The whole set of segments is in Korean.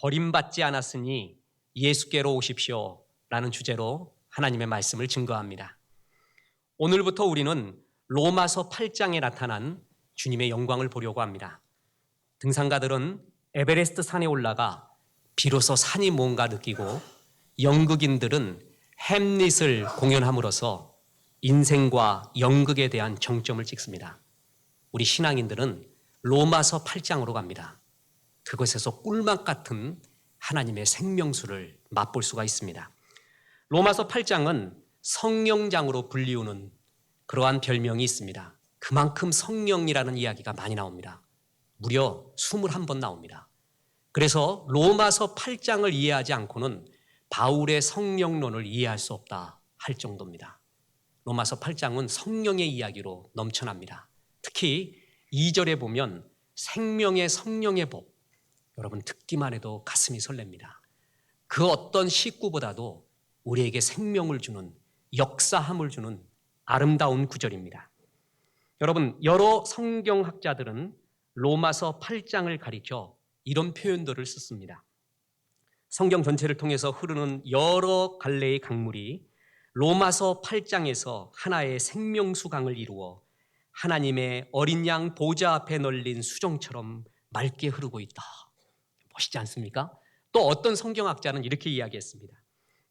버림받지 않았으니 예수께로 오십시오 라는 주제로 하나님의 말씀을 증거합니다. 오늘부터 우리는 로마서 8장에 나타난 주님의 영광을 보려고 합니다. 등산가들은 에베레스트 산에 올라가 비로소 산이 뭔가 느끼고, 연극인들은 햄릿을 공연함으로써 인생과 연극에 대한 정점을 찍습니다. 우리 신앙인들은 로마서 8장으로 갑니다. 그곳에서 꿀맛 같은 하나님의 생명수를 맛볼 수가 있습니다. 로마서 8장은 성령장으로 불리우는 그러한 별명이 있습니다. 그만큼 성령이라는 이야기가 많이 나옵니다. 무려 21번 나옵니다. 그래서 로마서 8장을 이해하지 않고는 바울의 성령론을 이해할 수 없다 할 정도입니다. 로마서 8장은 성령의 이야기로 넘쳐납니다. 특히 2절에 보면 생명의 성령의 복, 여러분 듣기만 해도 가슴이 설렙니다. 그 어떤 식구보다도 우리에게 생명을 주는, 역사함을 주는 아름다운 구절입니다. 여러분, 여러 성경학자들은 로마서 8장을 가리켜 이런 표현들을 썼습니다. 성경 전체를 통해서 흐르는 여러 갈래의 강물이 로마서 8장에서 하나의 생명수강을 이루어 하나님의 어린 양 보좌 앞에 널린 수정처럼 맑게 흐르고 있다. 멋있지 않습니까? 또 어떤 성경학자는 이렇게 이야기했습니다.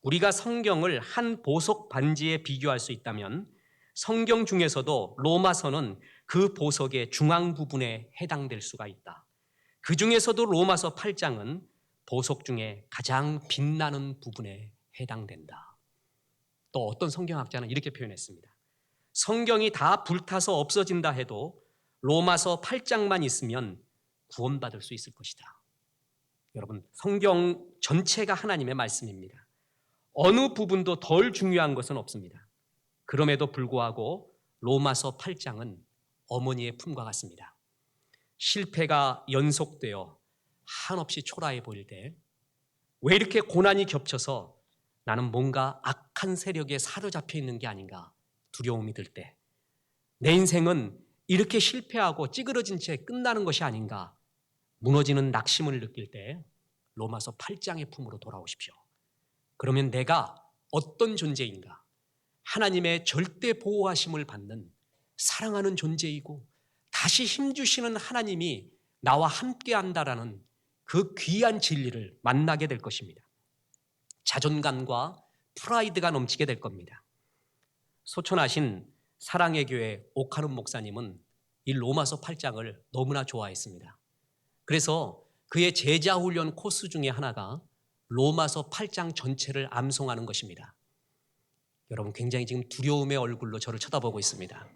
우리가 성경을 한 보석 반지에 비교할 수 있다면 성경 중에서도 로마서는 그 보석의 중앙 부분에 해당될 수가 있다. 그 중에서도 로마서 8장은 보석 중에 가장 빛나는 부분에 해당된다. 또 어떤 성경학자는 이렇게 표현했습니다. 성경이 다 불타서 없어진다 해도 로마서 8장만 있으면 구원받을 수 있을 것이다. 여러분, 성경 전체가 하나님의 말씀입니다. 어느 부분도 덜 중요한 것은 없습니다. 그럼에도 불구하고 로마서 8장은 어머니의 품과 같습니다. 실패가 연속되어 한없이 초라해 보일 때, 왜 이렇게 고난이 겹쳐서 나는 뭔가 악한 세력에 사로잡혀 있는 게 아닌가 두려움이 들 때, 내 인생은 이렇게 실패하고 찌그러진 채 끝나는 것이 아닌가 무너지는 낙심을 느낄 때 로마서 8장의 품으로 돌아오십시오. 그러면 내가 어떤 존재인가, 하나님의 절대 보호하심을 받는 사랑하는 존재이고 다시 힘주시는 하나님이 나와 함께한다라는 그 귀한 진리를 만나게 될 것입니다. 자존감과 프라이드가 넘치게 될 겁니다. 소천하신 사랑의 교회 오카름 목사님은 이 로마서 8장을 너무나 좋아했습니다. 그래서 그의 제자 훈련 코스 중에 하나가 로마서 8장 전체를 암송하는 것입니다. 여러분, 굉장히 지금 두려움의 얼굴로 저를 쳐다보고 있습니다.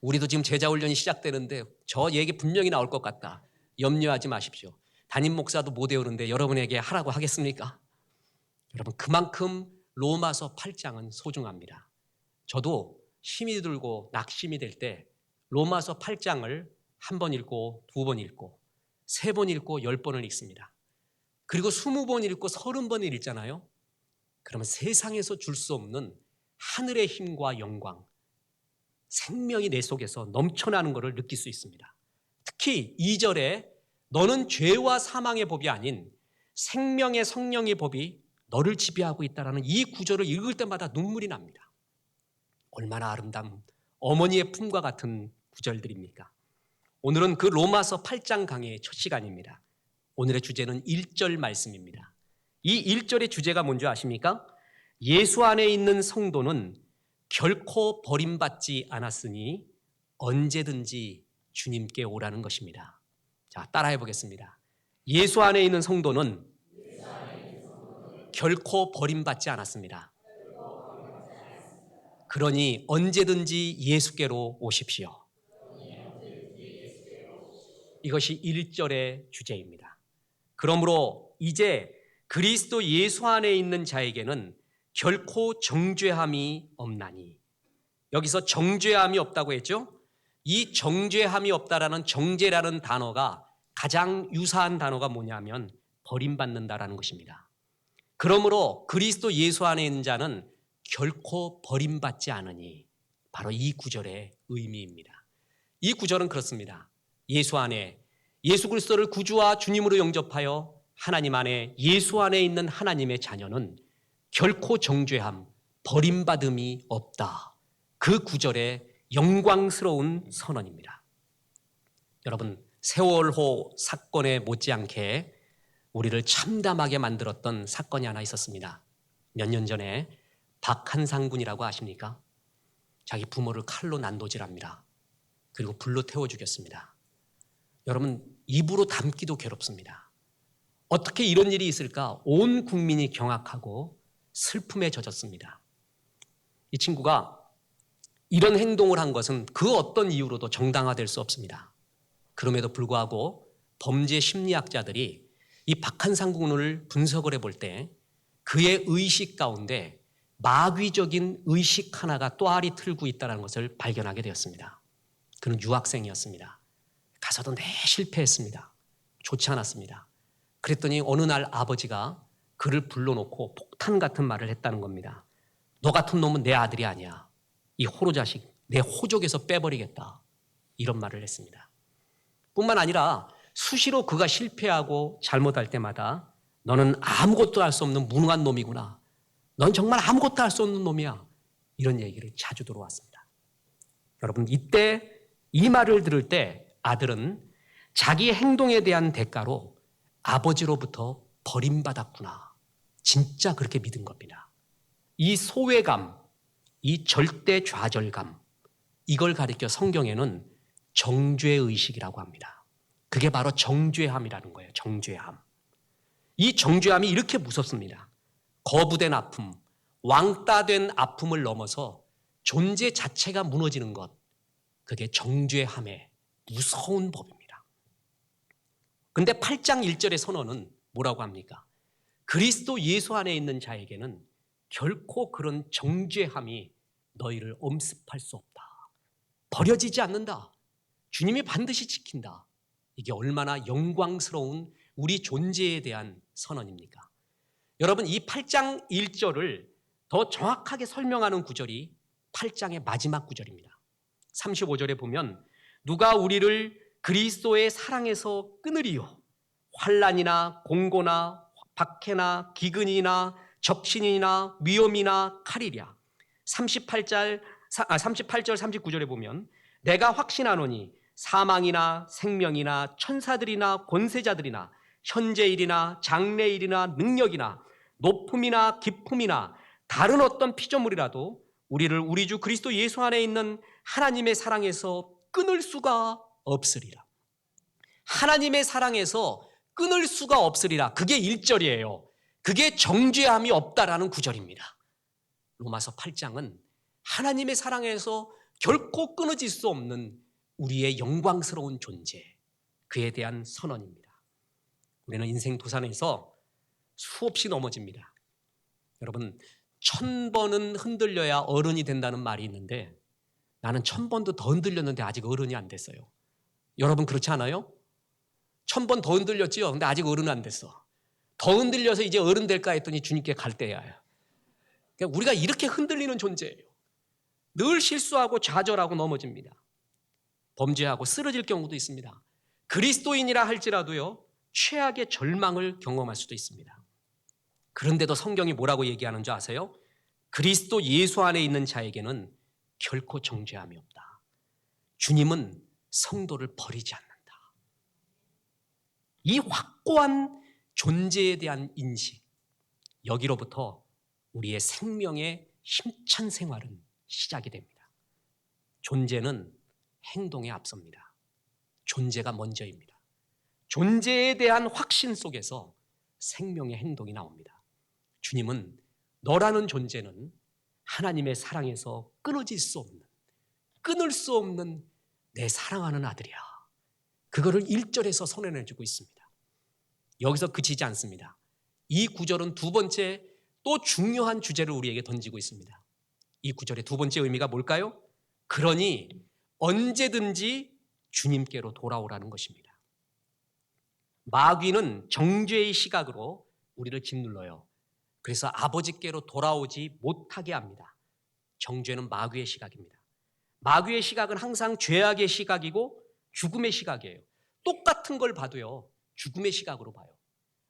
우리도 지금 제자 훈련이 시작되는데 저 얘기 분명히 나올 것 같다. 염려하지 마십시오. 담임 목사도 못 외우는데 여러분에게 하라고 하겠습니까? 여러분, 그만큼 로마서 8장은 소중합니다. 저도 힘이 들고 낙심이 될 때 로마서 8장을 한 번 읽고, 두 번 읽고, 세 번 읽고, 10번을 읽습니다. 그리고 20번 읽고 30번을 읽잖아요. 그러면 세상에서 줄 수 없는 하늘의 힘과 영광, 생명이 내 속에서 넘쳐나는 것을 느낄 수 있습니다. 특히 2절에 너는 죄와 사망의 법이 아닌 생명의 성령의 법이 너를 지배하고 있다는 이 구절을 읽을 때마다 눈물이 납니다. 얼마나 아름다운 어머니의 품과 같은 구절들입니까? 오늘은 그 로마서 8장 강의의 첫 시간입니다. 오늘의 주제는 1절 말씀입니다. 이 1절의 주제가 뭔지 아십니까? 예수 안에 있는 성도는 결코 버림받지 않았으니 언제든지 주님께 오라는 것입니다. 자, 따라해 보겠습니다. 예수 안에 있는 성도는 결코 버림받지 않았습니다. 그러니 언제든지 예수께로 오십시오. 이것이 1절의 주제입니다. 그러므로 이제 그리스도 예수 안에 있는 자에게는 결코 정죄함이 없나니, 여기서 정죄함이 없다고 했죠? 이 정죄함이 없다라는 정죄라는 단어가 가장 유사한 단어가 뭐냐면 버림받는다라는 것입니다. 그러므로 그리스도 예수 안에 있는 자는 결코 버림받지 않으니, 바로 이 구절의 의미입니다. 이 구절은 그렇습니다. 예수 안에 예수 그리스도를 구주와 주님으로 영접하여 하나님 안에 예수 안에 있는 하나님의 자녀는 결코 정죄함, 버림받음이 없다. 그 구절의 영광스러운 선언입니다. 여러분, 세월호 사건에 못지않게 우리를 참담하게 만들었던 사건이 하나 있었습니다. 몇 년 전에 박한상 군이라고 아십니까? 자기 부모를 칼로 난도질합니다. 그리고 불로 태워 죽였습니다. 여러분, 입으로 담기도 괴롭습니다. 어떻게 이런 일이 있을까? 온 국민이 경악하고 슬픔에 젖었습니다. 이 친구가 이런 행동을 한 것은 그 어떤 이유로도 정당화될 수 없습니다. 그럼에도 불구하고 범죄 심리학자들이 이 박한상 군을 분석을 해볼 때 그의 의식 가운데 마귀적인 의식 하나가 또아리 틀고 있다는 것을 발견하게 되었습니다. 그는 유학생이었습니다. 가서도 내 실패했습니다. 좋지 않았습니다. 그랬더니 어느 날 아버지가 그를 불러놓고 폭탄 같은 말을 했다는 겁니다. 너 같은 놈은 내 아들이 아니야. 이 호로 자식 내 호족에서 빼버리겠다. 이런 말을 했습니다. 뿐만 아니라 수시로 그가 실패하고 잘못할 때마다 너는 아무것도 할 수 없는 무능한 놈이구나. 넌 정말 아무것도 할 수 없는 놈이야. 이런 얘기를 자주 들어왔습니다. 여러분, 이때 이 말을 들을 때 아들은 자기 행동에 대한 대가로 아버지로부터 버림받았구나. 진짜 그렇게 믿은 겁니다. 이 소외감, 이 절대 좌절감, 이걸 가리켜 성경에는 정죄의식이라고 합니다. 그게 바로 정죄함이라는 거예요. 정죄함. 이 정죄함이 이렇게 무섭습니다. 거부된 아픔, 왕따된 아픔을 넘어서 존재 자체가 무너지는 것, 그게 정죄함의 무서운 법입니다. 그런데 8장 1절의 선언은 뭐라고 합니까? 그리스도 예수 안에 있는 자에게는 결코 그런 정죄함이 너희를 엄습할 수 없다. 버려지지 않는다. 주님이 반드시 지킨다. 이게 얼마나 영광스러운 우리 존재에 대한 선언입니까? 여러분, 이 8장 1절을 더 정확하게 설명하는 구절이 8장의 마지막 구절입니다. 35절에 보면 누가 우리를 그리스도의 사랑에서 끊으리요? 환난이나 공고나 박해나 기근이나 적신이나 위험이나 칼이랴. 38절 39절에 보면 내가 확신하노니 사망이나 생명이나 천사들이나 권세자들이나 현재일이나 장래일이나 능력이나 높음이나 깊음이나 다른 어떤 피조물이라도 우리를 우리 주 그리스도 예수 안에 있는 하나님의 사랑에서 끊을 수가 없으리라. 하나님의 사랑에서 끊을 수가 없으리라. 그게 1절이에요. 그게 정죄함이 없다라는 구절입니다. 로마서 8장은 하나님의 사랑에서 결코 끊어질 수 없는 우리의 영광스러운 존재, 그에 대한 선언입니다. 우리는 인생 도산에서 수없이 넘어집니다. 여러분, 1000번은 흔들려야 어른이 된다는 말이 있는데 나는 1000번도 더 흔들렸는데 아직 어른이 안 됐어요. 여러분 그렇지 않아요? 1000번 더 흔들렸지요? 근데 아직 어른은 안 됐어. 더 흔들려서 이제 어른 될까 했더니 주님께 갈 때야. 그러니까 우리가 이렇게 흔들리는 존재예요. 늘 실수하고 좌절하고 넘어집니다. 범죄하고 쓰러질 경우도 있습니다. 그리스도인이라 할지라도요, 최악의 절망을 경험할 수도 있습니다. 그런데도 성경이 뭐라고 얘기하는 줄 아세요? 그리스도 예수 안에 있는 자에게는 결코 정죄함이 없다. 주님은 성도를 버리지 않는다. 이 확고한 존재에 대한 인식, 여기로부터 우리의 생명의 힘찬 생활은 시작이 됩니다. 존재는 행동에 앞섭니다. 존재가 먼저입니다. 존재에 대한 확신 속에서 생명의 행동이 나옵니다. 주님은 너라는 존재는 하나님의 사랑에서 끊어질 수 없는, 끊을 수 없는 내 사랑하는 아들이야. 그거를 1절에서 선언해주고 있습니다. 여기서 그치지 않습니다. 이 구절은 두 번째 또 중요한 주제를 우리에게 던지고 있습니다. 이 구절의 두 번째 의미가 뭘까요? 그러니 언제든지 주님께로 돌아오라는 것입니다. 마귀는 정죄의 시각으로 우리를 짓눌러요. 그래서 아버지께로 돌아오지 못하게 합니다. 정죄는 마귀의 시각입니다. 마귀의 시각은 항상 죄악의 시각이고 죽음의 시각이에요. 똑같은 걸 봐도요, 죽음의 시각으로 봐요.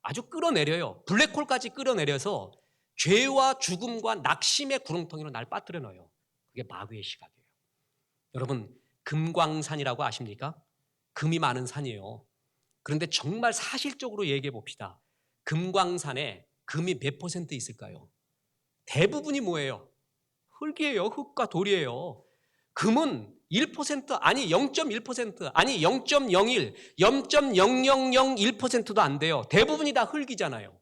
아주 끌어내려요. 블랙홀까지 끌어내려서 죄와 죽음과 낙심의 구렁텅이로 날 빠뜨려 넣어요. 그게 마귀의 시각이에요. 여러분, 금광산이라고 아십니까? 금이 많은 산이에요. 그런데 정말 사실적으로 얘기해 봅시다. 금광산에 금이 몇 퍼센트 있을까요? 대부분이 뭐예요? 흙이에요. 흙과 돌이에요. 금은 1% 아니 0.1% 아니 0.01, 0.0001%도 안 돼요. 대부분이 다 흙이잖아요.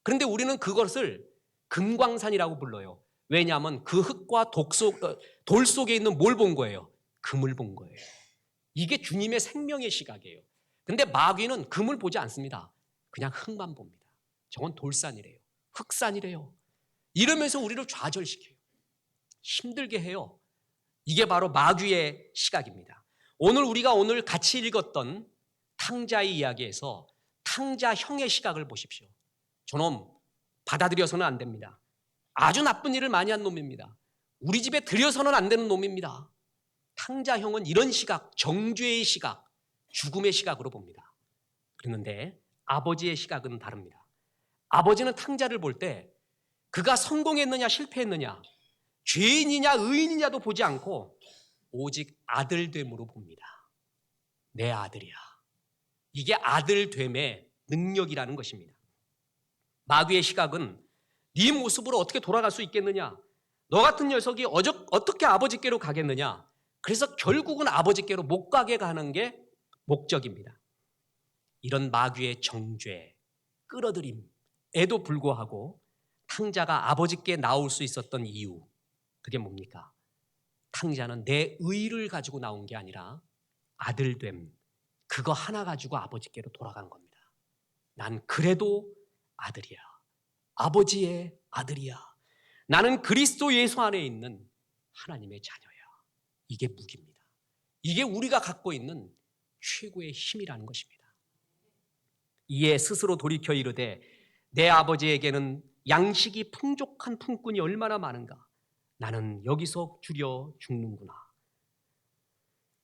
그런데 우리는 그것을 금광산이라고 불러요. 왜냐하면 그 흙과 돌 속에 있는 뭘 본 거예요? 금을 본 거예요. 이게 주님의 생명의 시각이에요. 근데 마귀는 금을 보지 않습니다. 그냥 흙만 봅니다. 저건 돌산이래요. 흙산이래요. 이러면서 우리를 좌절시켜요. 힘들게 해요. 이게 바로 마귀의 시각입니다. 우리가 오늘 같이 읽었던 탕자의 이야기에서 탕자형의 시각을 보십시오. 저놈 받아들여서는 안 됩니다. 아주 나쁜 일을 많이 한 놈입니다. 우리 집에 들여서는 안 되는 놈입니다. 탕자형은 이런 시각, 정죄의 시각, 죽음의 시각으로 봅니다. 그런데 아버지의 시각은 다릅니다. 아버지는 탕자를 볼 때 그가 성공했느냐 실패했느냐, 죄인이냐 의인이냐도 보지 않고 오직 아들됨으로 봅니다. 내 아들이야. 이게 아들됨의 능력이라는 것입니다. 마귀의 시각은 네 모습으로 어떻게 돌아갈 수 있겠느냐, 너 같은 녀석이 어떻게 아버지께로 가겠느냐, 그래서 결국은 아버지께로 못 가게 가는 게 목적입니다. 이런 마귀의 정죄, 끌어들임에도 불구하고 탕자가 아버지께 나올 수 있었던 이유, 그게 뭡니까? 탕자는 내 의를 가지고 나온 게 아니라 아들됨, 그거 하나 가지고 아버지께로 돌아간 겁니다. 난 그래도 아들이야. 아버지의 아들이야. 나는 그리스도 예수 안에 있는 하나님의 자녀야. 이게 무기입니다. 이게 우리가 갖고 있는 최고의 힘이라는 것입니다. 이에 스스로 돌이켜 이르되 내 아버지에게는 양식이 풍족한 품꾼이 얼마나 많은가. 나는 여기서 줄여 죽는구나.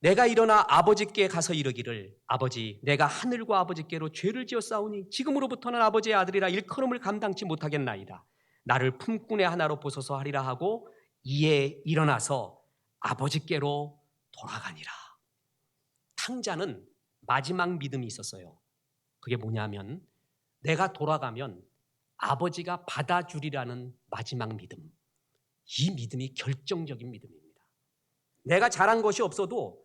내가 일어나 아버지께 가서 이르기를 아버지, 내가 하늘과 아버지께로 죄를 지었사오니 지금으로부터는 아버지의 아들이라 일컬음을 감당치 못하겠나이다. 나를 품꾼의 하나로 보소서 하리라 하고 이에 일어나서 아버지께로 돌아가니라. 탕자는 마지막 믿음이 있었어요. 그게 뭐냐면 내가 돌아가면 아버지가 받아주리라는 마지막 믿음. 이 믿음이 결정적인 믿음입니다. 내가 잘한 것이 없어도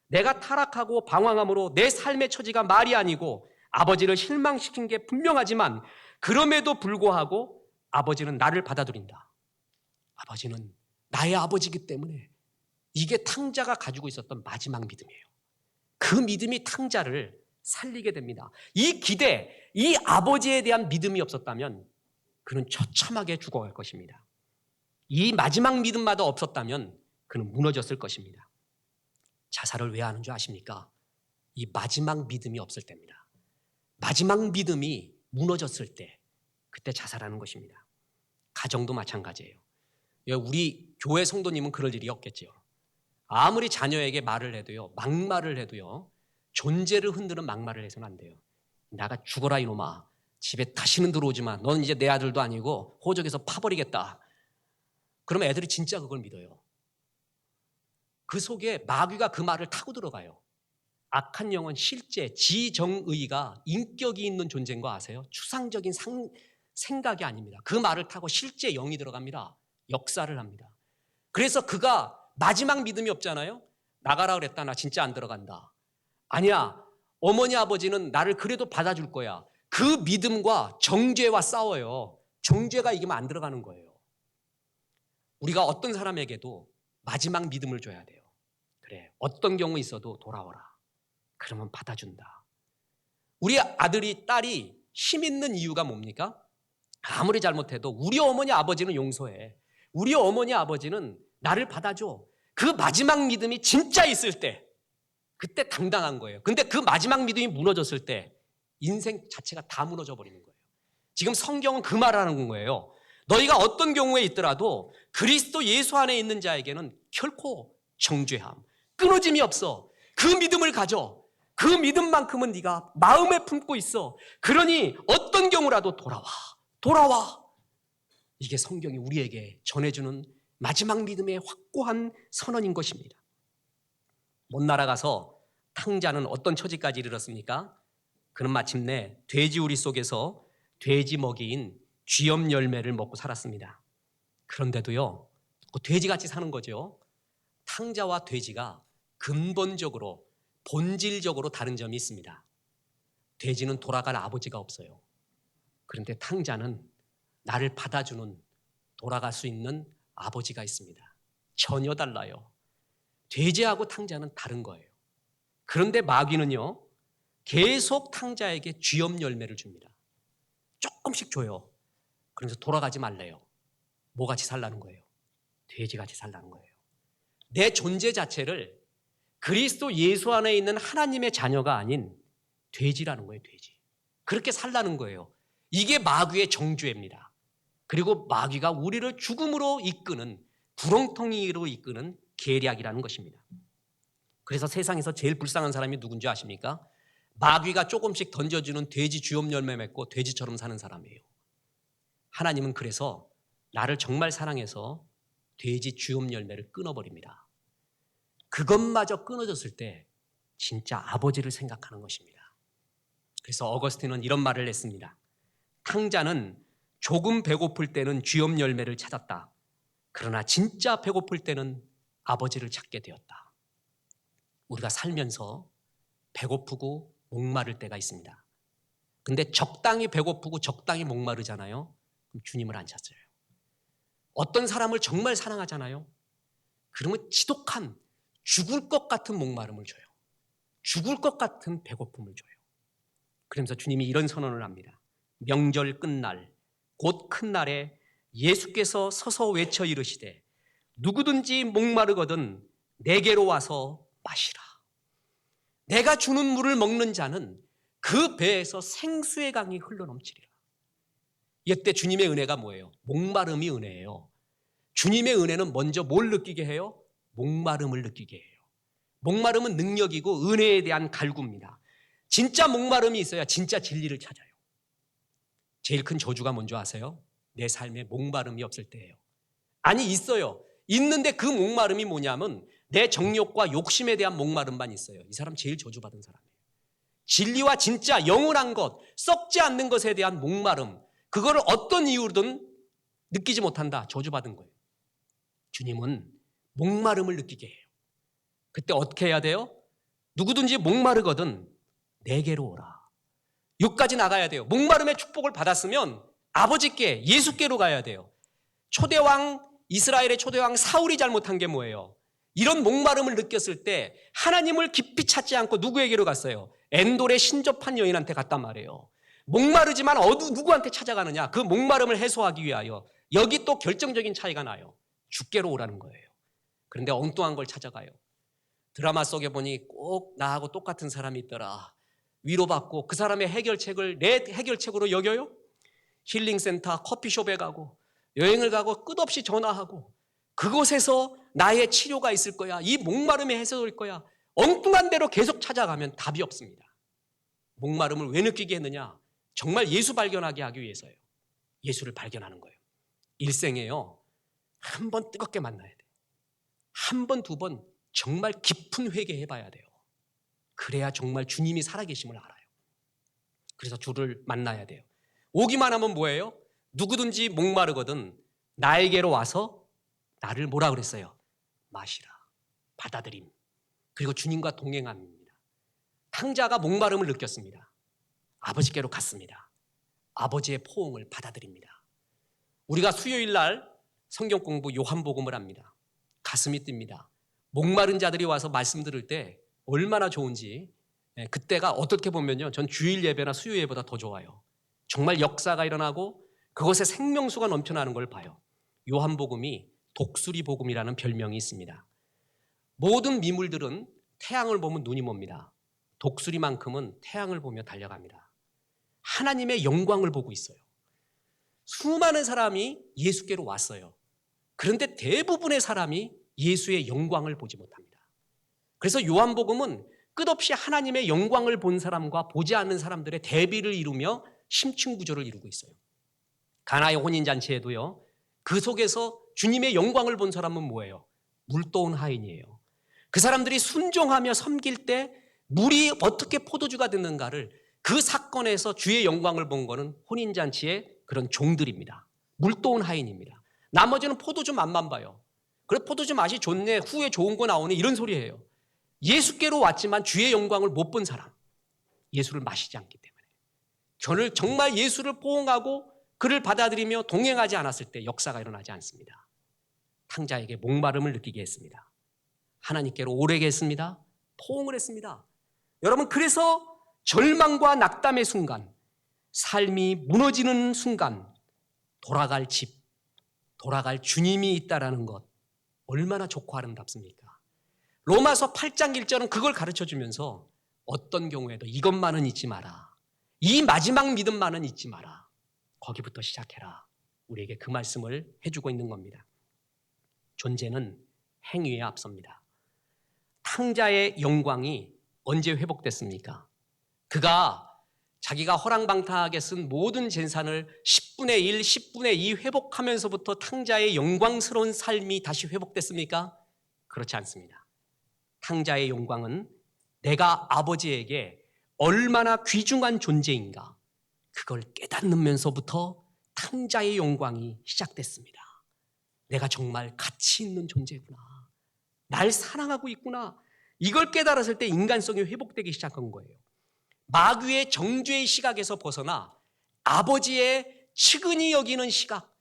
내가 타락하고 방황함으로 내 삶의 처지가 말이 아니고 아버지를 실망시킨 게 분명하지만 그럼에도 불구하고 아버지는 나를 받아들인다. 아버지는 나의 아버지이기 때문에 이게 탕자가 가지고 있었던 마지막 믿음이에요. 그 믿음이 탕자를 살리게 됩니다. 이 기대, 이 아버지에 대한 믿음이 없었다면 그는 처참하게 죽어갈 것입니다. 이 마지막 믿음마다 없었다면 그는 무너졌을 것입니다. 자살을 왜 하는 줄 아십니까? 이 마지막 믿음이 없을 때입니다. 마지막 믿음이 무너졌을 때 그때 자살하는 것입니다. 가정도 마찬가지예요. 우리 교회 성도님은 그럴 일이 없겠지요. 아무리 자녀에게 말을 해도요, 막말을 해도요, 존재를 흔드는 막말을 해서는 안 돼요. 나가 죽어라 이놈아. 집에 다시는 들어오지 마. 넌 이제 내 아들도 아니고 호적에서 파버리겠다. 그러면 애들이 진짜 그걸 믿어요. 그 속에 마귀가 그 말을 타고 들어가요. 악한 영은 실제 지정의가 인격이 있는 존재인 거 아세요? 추상적인 생각이 아닙니다. 그 말을 타고 실제 영이 들어갑니다. 역사를 합니다. 그래서 그가 마지막 믿음이 없잖아요. 나가라 그랬다. 나 진짜 안 들어간다. 아니야. 어머니 아버지는 나를 그래도 받아줄 거야. 그 믿음과 정죄와 싸워요. 정죄가 이기면 안 들어가는 거예요. 우리가 어떤 사람에게도 마지막 믿음을 줘야 돼요. 그래, 어떤 경우 있어도 돌아오라. 그러면 받아준다. 우리 아들이 딸이 힘 있는 이유가 뭡니까? 아무리 잘못해도 우리 어머니 아버지는 용서해. 우리 어머니 아버지는 나를 받아줘. 그 마지막 믿음이 진짜 있을 때 그때 당당한 거예요. 근데 그 마지막 믿음이 무너졌을 때 인생 자체가 다 무너져 버리는 거예요. 지금 성경은 그 말하는 거예요. 너희가 어떤 경우에 있더라도 그리스도 예수 안에 있는 자에게는 결코 정죄함, 끊어짐이 없어. 그 믿음을 가져. 그 믿음만큼은 네가 마음에 품고 있어. 그러니 어떤 경우라도 돌아와. 이게 성경이 우리에게 전해주는 마지막 믿음의 확고한 선언인 것입니다. 못 날아가서 탕자는 어떤 처지까지 이르렀습니까? 그는 마침내 돼지우리 속에서 돼지 먹이인 쥐염 열매를 먹고 살았습니다. 그런데도요, 돼지같이 사는 거죠. 탕자와 돼지가 근본적으로 본질적으로 다른 점이 있습니다. 돼지는 돌아갈 아버지가 없어요. 그런데 탕자는 나를 받아주는, 돌아갈 수 있는 아버지가 있습니다. 전혀 달라요. 돼지하고 탕자는 다른 거예요. 그런데 마귀는요, 계속 탕자에게 쥐염 열매를 줍니다. 조금씩 줘요. 그러면서 돌아가지 말래요. 뭐같이 살라는 거예요? 돼지같이 살라는 거예요. 내 존재 자체를 그리스도 예수 안에 있는 하나님의 자녀가 아닌 돼지라는 거예요. 돼지. 그렇게 살라는 거예요. 이게 마귀의 정죄입니다. 그리고 마귀가 우리를 죽음으로 이끄는, 구렁텅이로 이끄는 계략이라는 것입니다. 그래서 세상에서 제일 불쌍한 사람이 누군지 아십니까? 마귀가 조금씩 던져주는 돼지 쥐염 열매 맺고 돼지처럼 사는 사람이에요. 하나님은 그래서 나를 정말 사랑해서 돼지 쥐염 열매를 끊어버립니다. 그것마저 끊어졌을 때 진짜 아버지를 생각하는 것입니다. 그래서 어거스틴은 이런 말을 했습니다. 탕자는 조금 배고플 때는 쥐염 열매를 찾았다. 그러나 진짜 배고플 때는 아버지를 찾게 되었다. 우리가 살면서 배고프고 목마를 때가 있습니다. 근데 적당히 배고프고 적당히 목마르잖아요. 그럼 주님을 안 찾아요. 어떤 사람을 정말 사랑하잖아요. 그러면 지독한 죽을 것 같은 목마름을 줘요. 죽을 것 같은 배고픔을 줘요. 그러면서 주님이 이런 선언을 합니다. 명절 끝날 곧 큰 날에 예수께서 서서 외쳐 이르시되 누구든지 목마르거든 내게로 와서 마시라. 내가 주는 물을 먹는 자는 그 배에서 생수의 강이 흘러넘치리라. 이때 주님의 은혜가 뭐예요? 목마름이 은혜예요. 주님의 은혜는 먼저 뭘 느끼게 해요? 목마름을 느끼게 해요. 목마름은 능력이고 은혜에 대한 갈구입니다. 진짜 목마름이 있어야 진짜 진리를 찾아요. 제일 큰 저주가 뭔지 아세요? 내 삶에 목마름이 없을 때예요. 아니 있어요. 있는데 그 목마름이 뭐냐면 내 정욕과 욕심에 대한 목마름만 있어요. 이 사람 제일 저주받은 사람이에요. 진리와 진짜 영원한 것, 썩지 않는 것에 대한 목마름, 그거를 어떤 이유로든 느끼지 못한다. 저주받은 거예요. 주님은 목마름을 느끼게 해요. 그때 어떻게 해야 돼요? 누구든지 목마르거든 내게로 오라. 여기까지 나가야 돼요. 목마름의 축복을 받았으면 아버지께, 예수께로 가야 돼요. 초대왕, 이스라엘의 초대왕 사울이 잘못한 게 뭐예요? 이런 목마름을 느꼈을 때 하나님을 깊이 찾지 않고 누구에게로 갔어요? 엔돌의 신접한 여인한테 갔단 말이에요. 목마르지만 누구한테 찾아가느냐? 그 목마름을 해소하기 위하여. 여기 또 결정적인 차이가 나요. 주께로 오라는 거예요. 그런데 엉뚱한 걸 찾아가요. 드라마 속에 보니 꼭 나하고 똑같은 사람이 있더라. 위로받고 그 사람의 해결책을 내 해결책으로 여겨요? 힐링센터, 커피숍에 가고 여행을 가고 끝없이 전화하고 그곳에서 나의 치료가 있을 거야. 이 목마름이 해소될 거야. 엉뚱한 대로 계속 찾아가면 답이 없습니다. 목마름을 왜 느끼게 했느냐? 정말 예수 발견하게 하기 위해서예요. 예수를 발견하는 거예요. 일생에요. 한 번 뜨겁게 만나야 돼요. 한 번, 두 번 정말 깊은 회개해봐야 돼요. 그래야 정말 주님이 살아계심을 알아요. 그래서 주를 만나야 돼요. 오기만 하면 뭐예요? 누구든지 목마르거든 나에게로 와서 나를 뭐라 그랬어요? 마시라. 받아들임. 그리고 주님과 동행합니다. 탕자가 목마름을 느꼈습니다. 아버지께로 갔습니다. 아버지의 포옹을 받아들입니다. 우리가 수요일 날 성경 공부 요한복음을 합니다. 가슴이 뜁니다. 목마른 자들이 와서 말씀 들을 때 얼마나 좋은지, 그때가 어떻게 보면요, 전 주일 예배나 수요 예배보다 더 좋아요. 정말 역사가 일어나고 그것에 생명수가 넘쳐나는 걸 봐요. 요한복음이 독수리 복음이라는 별명이 있습니다. 모든 미물들은 태양을 보면 눈이 멉니다. 독수리만큼은 태양을 보며 달려갑니다. 하나님의 영광을 보고 있어요. 수많은 사람이 예수께로 왔어요. 그런데 대부분의 사람이 예수의 영광을 보지 못합니다. 그래서 요한복음은 끝없이 하나님의 영광을 본 사람과 보지 않는 사람들의 대비를 이루며 심층 구조를 이루고 있어요. 가나의 혼인잔치에도요, 그 속에서 주님의 영광을 본 사람은 뭐예요? 물도온 하인이에요. 그 사람들이 순종하며 섬길 때 물이 어떻게 포도주가 됐는가를, 그 사건에서 주의 영광을 본 거는 혼인잔치의 그런 종들입니다. 물도온 하인입니다. 나머지는 포도주 맛만 봐요. 그래, 포도주 맛이 좋네, 후에 좋은 거 나오네, 이런 소리예요. 예수께로 왔지만 주의 영광을 못 본 사람, 예수를 마시지 않기 때문에. 저를 정말 예수를 포옹하고 그를 받아들이며 동행하지 않았을 때 역사가 일어나지 않습니다. 탕자에게 목마름을 느끼게 했습니다. 하나님께로 오래게 했습니다. 포옹을 했습니다. 여러분, 그래서 절망과 낙담의 순간, 삶이 무너지는 순간, 돌아갈 집, 돌아갈 주님이 있다라는 것, 얼마나 좋고 아름답습니까? 로마서 8장 1절은 그걸 가르쳐주면서 어떤 경우에도 이것만은 잊지 마라, 이 마지막 믿음만은 잊지 마라, 거기부터 시작해라, 우리에게 그 말씀을 해주고 있는 겁니다. 존재는 행위에 앞섭니다. 탕자의 영광이 언제 회복됐습니까? 그가 자기가 허랑방탕하게 쓴 모든 재산을 10분의 1, 10분의 2 회복하면서부터 탕자의 영광스러운 삶이 다시 회복됐습니까? 그렇지 않습니다. 탕자의 영광은 내가 아버지에게 얼마나 귀중한 존재인가, 그걸 깨닫으면서부터 탕자의 영광이 시작됐습니다. 내가 정말 가치 있는 존재구나, 날 사랑하고 있구나, 이걸 깨달았을 때 인간성이 회복되기 시작한 거예요. 마귀의 정죄의 시각에서 벗어나 아버지의 측은히 여기는 시각,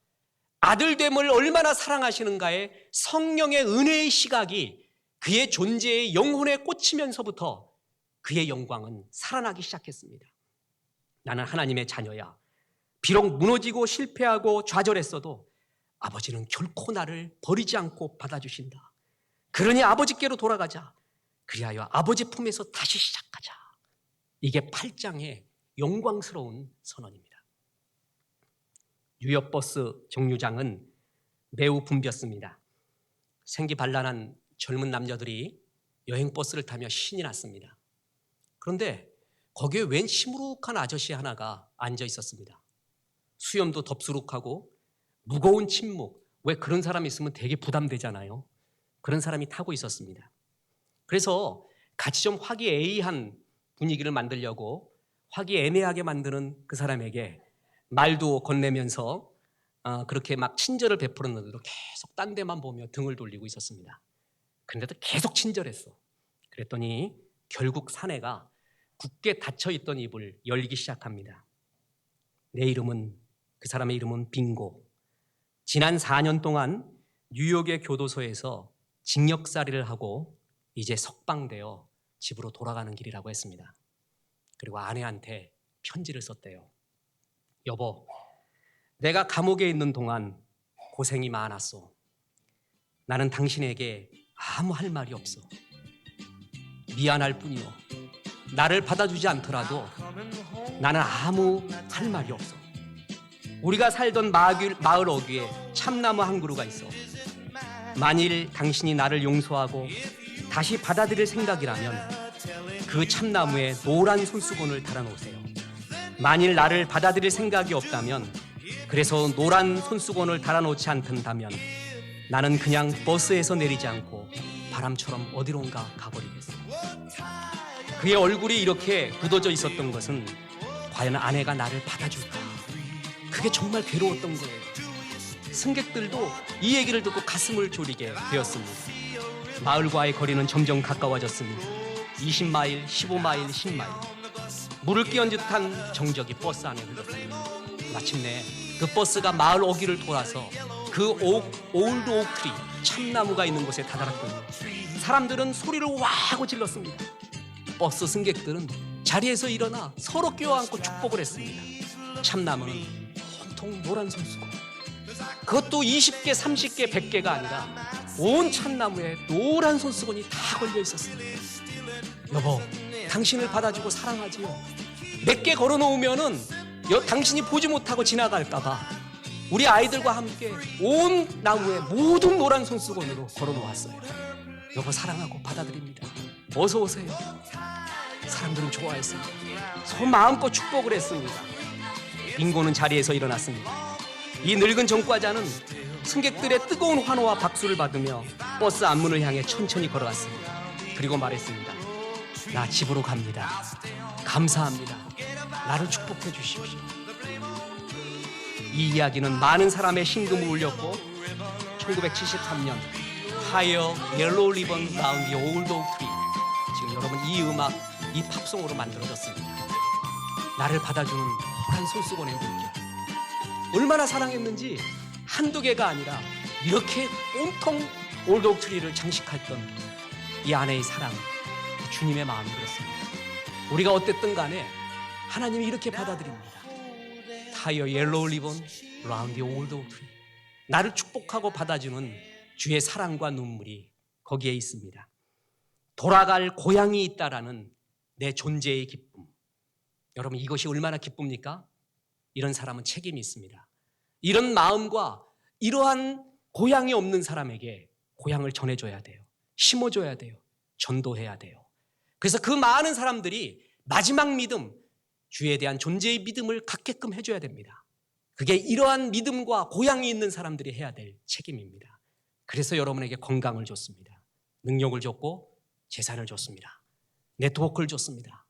아들됨을 얼마나 사랑하시는가에 성령의 은혜의 시각이 그의 존재의 영혼에 꽂히면서부터 그의 영광은 살아나기 시작했습니다. 나는 하나님의 자녀야. 비록 무너지고 실패하고 좌절했어도 아버지는 결코 나를 버리지 않고 받아주신다. 그러니 아버지께로 돌아가자. 그리하여 아버지 품에서 다시 시작하자. 이게 8장의 영광스러운 선언입니다. 뉴욕버스 정류장은 매우 붐볐습니다. 생기발랄한 젊은 남자들이 여행버스를 타며 신이 났습니다. 그런데 거기에 웬 시무룩한 아저씨 하나가 앉아 있었습니다. 수염도 덥수룩하고 무거운 침묵, 왜 그런 사람이 있으면 되게 부담되잖아요. 그런 사람이 타고 있었습니다. 그래서 같이 좀 화기애애한 분위기를 만들려고 화기애매하게 만드는 그 사람에게 말도 건네면서 그렇게 막 친절을 베풀었는데도 계속 딴 데만 보며 등을 돌리고 있었습니다. 그런데도 계속 친절했어. 그랬더니 결국 사내가 굳게 닫혀있던 입을 열기 시작합니다. 그 사람의 이름은 빙고. 지난 4년 동안 뉴욕의 교도소에서 징역살이를 하고 이제 석방되어 집으로 돌아가는 길이라고 했습니다. 그리고 아내한테 편지를 썼대요. 여보, 내가 감옥에 있는 동안 고생이 많았어. 나는 당신에게 아무 할 말이 없어. 미안할 뿐이요. 나를 받아주지 않더라도 나는 아무 할 말이 없어. 우리가 살던 마을 어귀에 참나무 한 그루가 있어. 만일 당신이 나를 용서하고 다시 받아들일 생각이라면 그 참나무에 노란 손수건을 달아놓으세요. 만일 나를 받아들일 생각이 없다면, 그래서 노란 손수건을 달아놓지 않던다면 나는 그냥 버스에서 내리지 않고 바람처럼 어디론가 가버리겠어. 그의 얼굴이 이렇게 굳어져 있었던 것은 과연 아내가 나를 받아줄까? 그게 정말 괴로웠던 거예요. 승객들도 이 얘기를 듣고 가슴을 졸이게 되었습니다. 마을과의 거리는 점점 가까워졌습니다. 20마일, 15마일, 10마일. 물을 끼얹은 듯한 정적이 버스 안에 흘렀습니다. 마침내 그 버스가 마을 어귀를 돌아서 그 올드 오크트리, 참나무가 있는 곳에 다다랐더니 사람들은 소리를 와 하고 질렀습니다. 버스 승객들은 자리에서 일어나 서로 껴안고 축복을 했습니다. 참나무는 온통 노란 손수건, 그것도 20개, 30개, 100개가 아니라 온 참나무에 노란 손수건이 다 걸려 있었습니다. 여보, 당신을 받아주고 사랑하지요. 몇 개 걸어놓으면은 당신이 보지 못하고 지나갈까봐 우리 아이들과 함께 온 나무에 모든 노란 손수건으로 걸어놓았어요. 여보, 사랑하고 받아들입니다. 어서 오세요. 사람들은 좋아했습니다. 소 마음껏 축복을 했습니다. 빙고는 자리에서 일어났습니다. 이 늙은 전과자는 승객들의 뜨거운 환호와 박수를 받으며 버스 앞문을 향해 천천히 걸어갔습니다. 그리고 말했습니다. 나 집으로 갑니다. 감사합니다. 나를 축복해 주십시오. 이 이야기는 많은 사람의 심금을 울렸고 1973년 Higher Yellow Ribbon Round the Old Oak Tree, 지금 여러분 이 음악, 이 팝송으로 만들어졌습니다. 나를 받아주는 호란 손수건의 물결, 얼마나 사랑했는지 한두 개가 아니라 이렇게 온통 올드 오크 트리를 장식했던 이 아내의 사랑, 주님의 마음이 그렇습니다. 우리가 어땠든 간에 하나님이 이렇게 받아들입니다. Tie a yellow ribbon round the old oak tree. 나를 축복하고 받아주는 주의 사랑과 눈물이 거기에 있습니다. 돌아갈 고향이 있다라는 내 존재의 기쁨. 여러분, 이것이 얼마나 기쁩니까? 이런 사람은 책임이 있습니다. 이런 마음과 이러한 고향이 없는 사람에게 고향을 전해줘야 돼요. 심어줘야 돼요. 전도해야 돼요. 그래서 그 많은 사람들이 마지막 믿음, 주에 대한 존재의 믿음을 갖게끔 해줘야 됩니다. 그게 이러한 믿음과 고향이 있는 사람들이 해야 될 책임입니다. 그래서 여러분에게 건강을 줬습니다. 능력을 줬고 재산을 줬습니다. 네트워크를 줬습니다.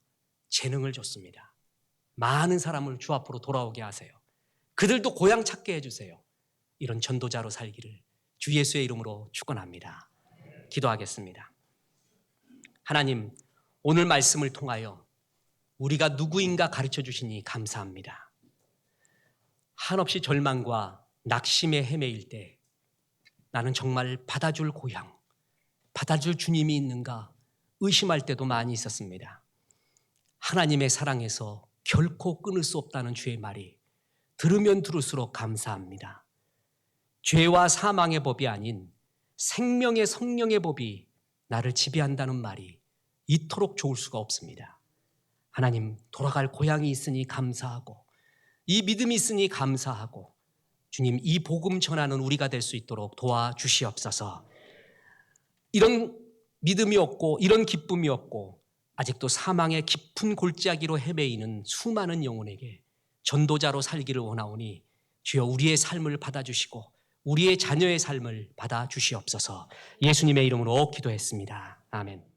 재능을 줬습니다. 많은 사람을 주 앞으로 돌아오게 하세요. 그들도 고향 찾게 해주세요. 이런 전도자로 살기를 주 예수의 이름으로 축원합니다. 기도하겠습니다. 하나님, 오늘 말씀을 통하여 우리가 누구인가 가르쳐 주시니 감사합니다. 한없이 절망과 낙심에 헤매일 때 나는 정말 받아줄 고향, 받아줄 주님이 있는가 의심할 때도 많이 있었습니다. 하나님의 사랑에서 결코 끊을 수 없다는 주의 말이 들으면 들을수록 감사합니다. 죄와 사망의 법이 아닌 생명의 성령의 법이 나를 지배한다는 말이 이토록 좋을 수가 없습니다. 하나님, 돌아갈 고향이 있으니 감사하고 이 믿음이 있으니 감사하고 주님, 이 복음 전하는 우리가 될 수 있도록 도와주시옵소서. 이런 믿음이 없고 이런 기쁨이 없고 아직도 사망의 깊은 골짜기로 헤매이는 수많은 영혼에게 전도자로 살기를 원하오니 주여 우리의 삶을 받아주시고 우리의 자녀의 삶을 받아주시옵소서. 예수님의 이름으로 기도했습니다. 아멘.